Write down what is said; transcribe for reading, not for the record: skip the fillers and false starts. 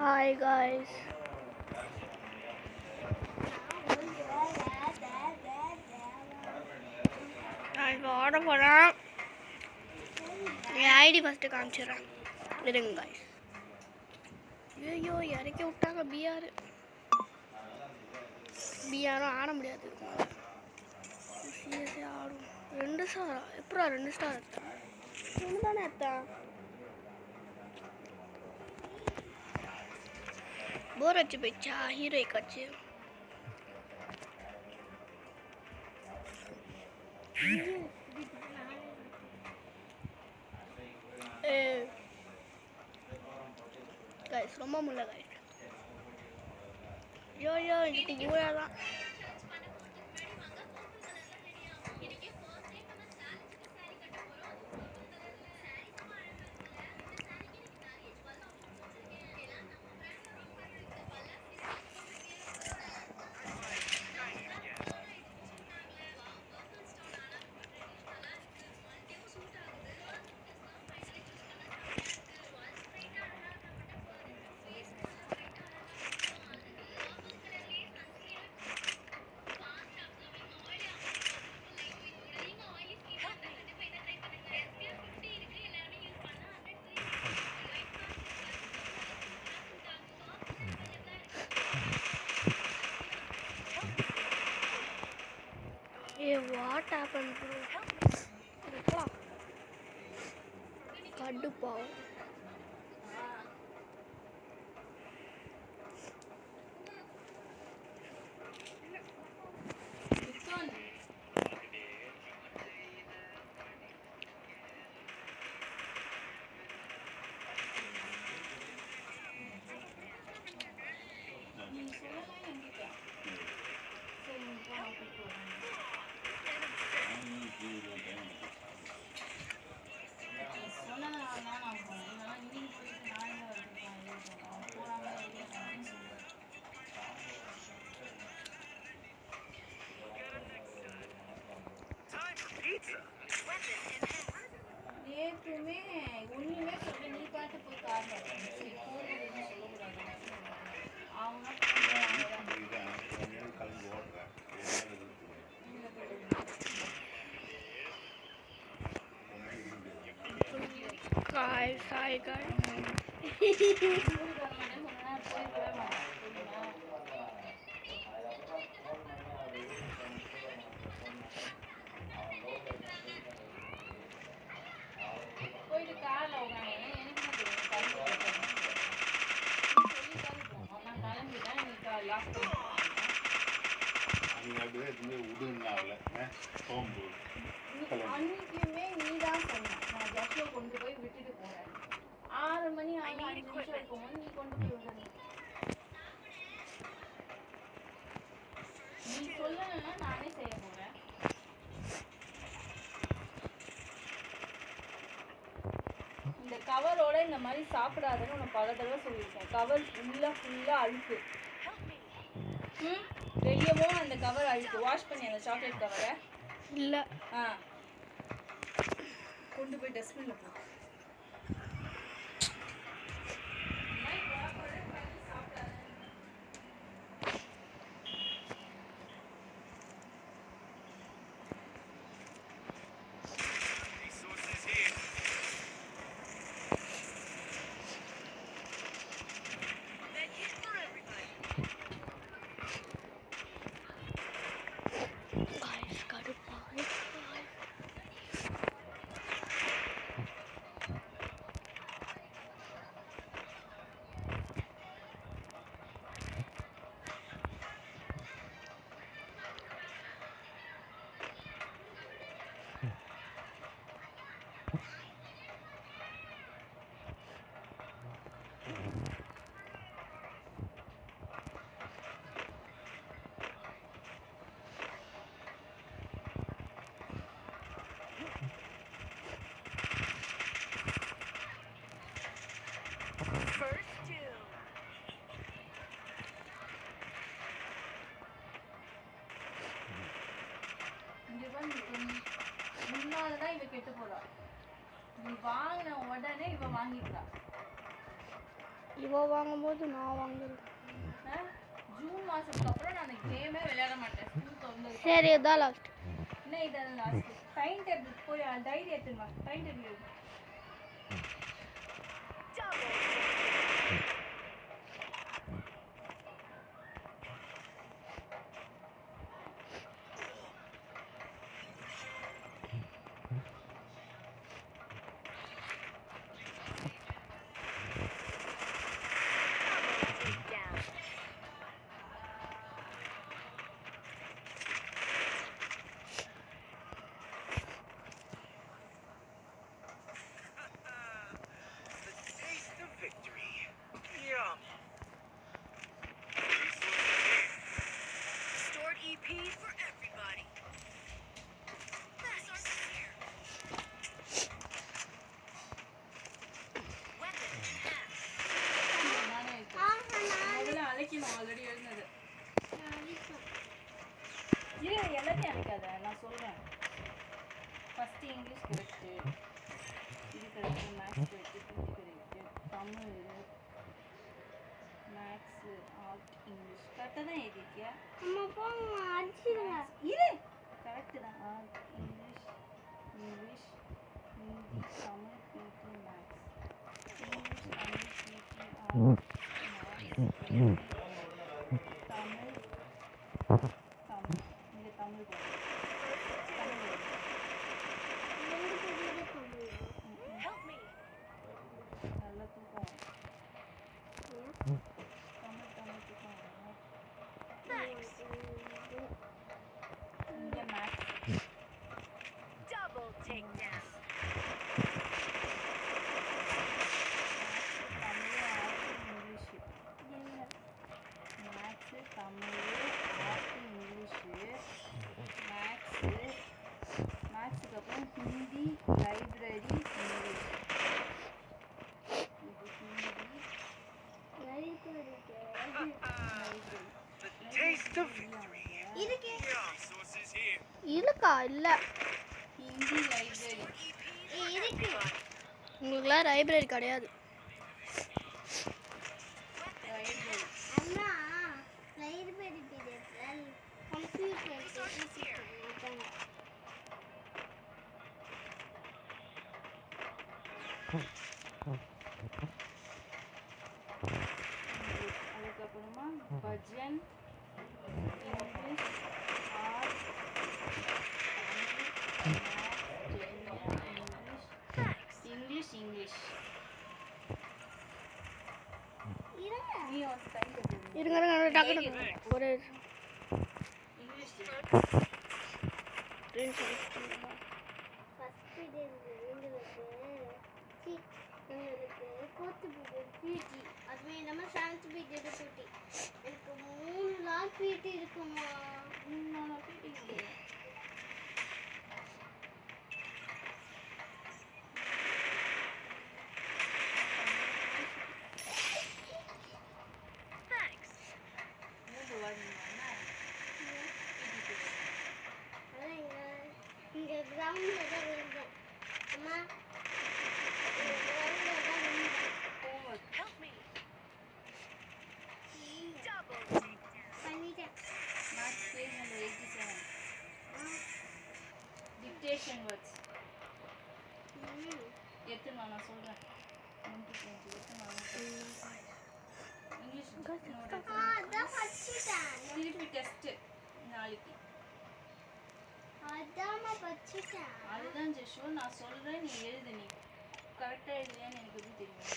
Hi guys. நான் இப்போ order போகிறேன். என் ஐடி ஃபஸ்ட்டு காமிச்சிடுறேன். இருங்க guys. ஐயோ இறக்கி விட்டாங்க பிஆரும் ஆட முடியாது. சிஎஸ்ஏ ஆடும் 2 ஸ்டாரா? எப்படா 2 ஸ்டார் எடுத்தேன்? ஒன்று தானே எடுத்தேன். போர் வச்சு போயிடுச்சா ஹீரோய்க்கு வச்சு? கைஸ் ரொம்ப முடியல கைஸ். ஐயோ இதுக்கு ஊழா தான். What happen bro? கடுப்பாவும். நேற்றுமே ஒன்றுமே சொல்ல நீ பார்த்து போய் காரணம் சரி போகணும்னு சொல்லக்கூடாது. அவங்க Hi guys. போயிட்டு காரில் உட்காந்து எனக்கு நான் கிளம்பிட்டேன். இன்னைக்கு லாக் அன்னைக்குமே நீ தான் சொன்ன நான் ஜஸ்ட்ல கொண்டு போய் விட்டுட்டு போறேன். 6 மணி 5 நிமிஷம் இருக்கும்போது நீ கொண்டு போய் விடணும். நீ சொல்லலைன்னா நானே செய்ய போறேன். இந்த கவரோட இந்த மாதிரி சாப்பிடாதுன்னு உனக்கு பல தடவை சொல்லியிருக்கேன். கவர் ஃபுல்லா அழுக்கு. வெளியவும் அந்த கவர் அழுக்கு. வாஷ் பண்ணி அந்த சாக்லேட் கவரை இல்லை கொண்டு போய் டஸ்ட்பின்ல போ. முன்னாலதான் இவ கெட்டு போறா. நீ வாங்கின உடனே இவ வாங்கிக்கிறா. இவ வாங்கும்போது நான் வாங்குறேன். ஜூன் மாசத்துக்கு அப்புறம் நான் கேமே விளையாட மாட்டேன். ஸ்கூல் திறந்தது. சரி இதான் லாஸ்ட். என்ன இதான் லாஸ்ட்? டைம் டேபிள் போய் டைரி எடுத்துட்டு வா. டைம் டேபிள் எடு. ஆல்ரெடி எழுதுனது எல்லாத்தையும் அழைக்காத, நான் சொல்றேன். ஃபர்ஸ்ட் இங்கிலீஷ் கரெக்ட், இது correct, maths correct, PT correct, Tamil, maths, art, English கரெக்டாக தான் எழுதிருக்கியா? இரு கரெக்டு தான். Art, English, English, Hindi, Tamil, PT, maths, English, Tamil, பிடி, ஆர்ட், மேக்ஸ், தமிழ், தமிழ், இங்கே தமிழ் போடு. தமிழ் போடு. நல்லா தூக்கம் வரும். தமிழ் தமிழ் தூக்கம் வரும். இங்கே maths. Maths, Tamil, art, English, maths, மேக்ஸுக்கு அப்புறம் ஹிந்தி, லைப்ரரி, இங்கிலீஷ். இது ஹிந்தி, லைப்ரரி. இருக்கா? இல்ல ஹிந்தி லைப்ரரி உங்களுக்குலாம் லைப்ரரி கிடையாது. அதுக்கப்புறமா bhajan, English, art, English, English. நீ வந்து டைம் இருங்க டக்குனு ஒரு இங்கிலீஷ் அதுவே இல்லாமல் சயின்ஸ் பீட் எடுத்துட்டி எனக்கு 3 நாள் பீட் இருக்குமா? 3 நாள் பீட் இருக்கு. இங்கே கிரவுண்டில் தான் விழுந்தேன். அம்மா கிரவுண்டில் தான் விழுந்தேன். பண்ணிட்டேன். Maths page number 87. Dictation words எத்தனை நான் சொல்கிறேன். இங்கிலீஷ் அதான் படிச்சுட்டேன். திருப்பி டெஸ்ட்டு நாளைக்கு. அதாம்மா படிச்சுட்டேன். அதுதான் ஜெஷு, நான் சொல்கிறேன், நீ எழுது. நீ கரெக்டாக எழுதுலையான்னு எனக்கு எப்படி தெரியும்?